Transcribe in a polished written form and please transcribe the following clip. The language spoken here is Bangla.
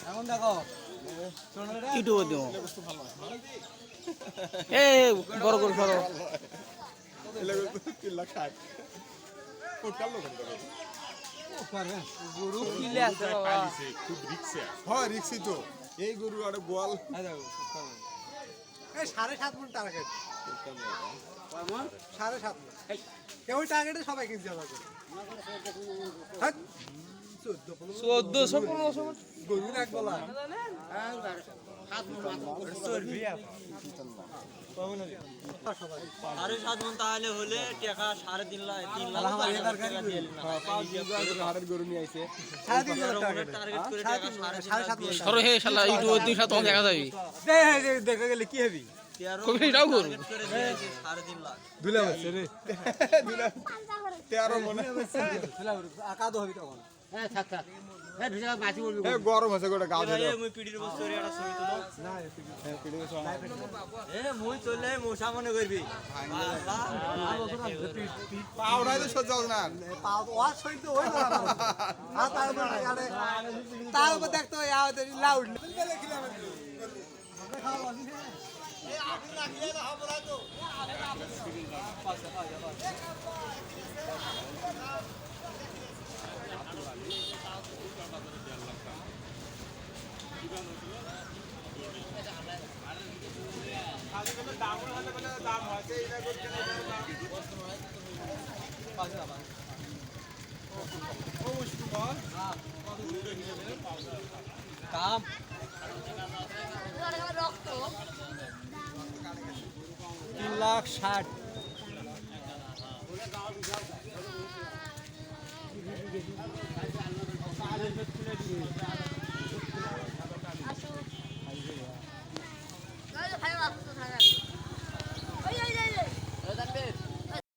এখন দেখো ইউটিউবে দিও এ বড় করে সরো গরু কিলে আছে খুব রিক্সে হয় রিক্সি তো এই গরু আর গোয়াল এই 7.5 মণ টার্গেট 7.5 মণ কেউ টার্গেটে সবাই কিনছে আমাকে 1400-1500 গরু এক বলা সাড়ে 7 মণ তাহলে হলে টাকা 3.5 লাখ 3 লাখ হাটের গরু নিয়ে আইছে 3.5 টার্গেট করে টাকা 7.5 সরো হে শালা ইউটিউবে দিও তখন দেখা যাবে দেখা গেলে কি হবে কবি এটাও করুন 3.5 লাখ দুলা বসে রে 13 মনে আকা তো হবে তখন গরম আছে গোটা গাও ধরে মুই পিডির বছরে একটা ছবি তুলো না এ মুই চলে মশা মনে করবি পাউডাই তো সহ্য হবে না পাও ওয়া সই তো হই না আর তার উপর দেখতো লাউড কাম 3,60,000